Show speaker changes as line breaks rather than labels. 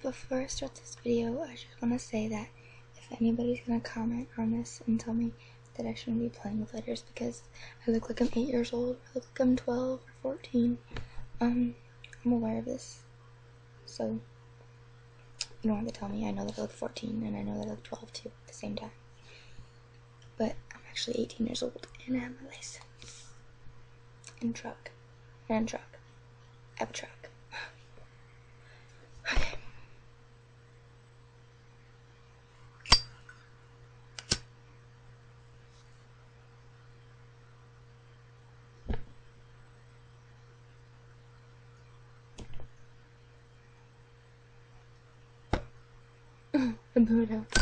before I start this video, I just want to say that if anybody's gonna comment on this and tell me that I shouldn't be playing with letters because I look like I'm 8 years old, I look like I'm 12 or 14, I'm aware of this, so you don't have to tell me. I know that I look 14 and I know that I look 12 too at the same time, but I'm actually 18 years old and I have my license and truck, I have a truck. Okay. I blew it out.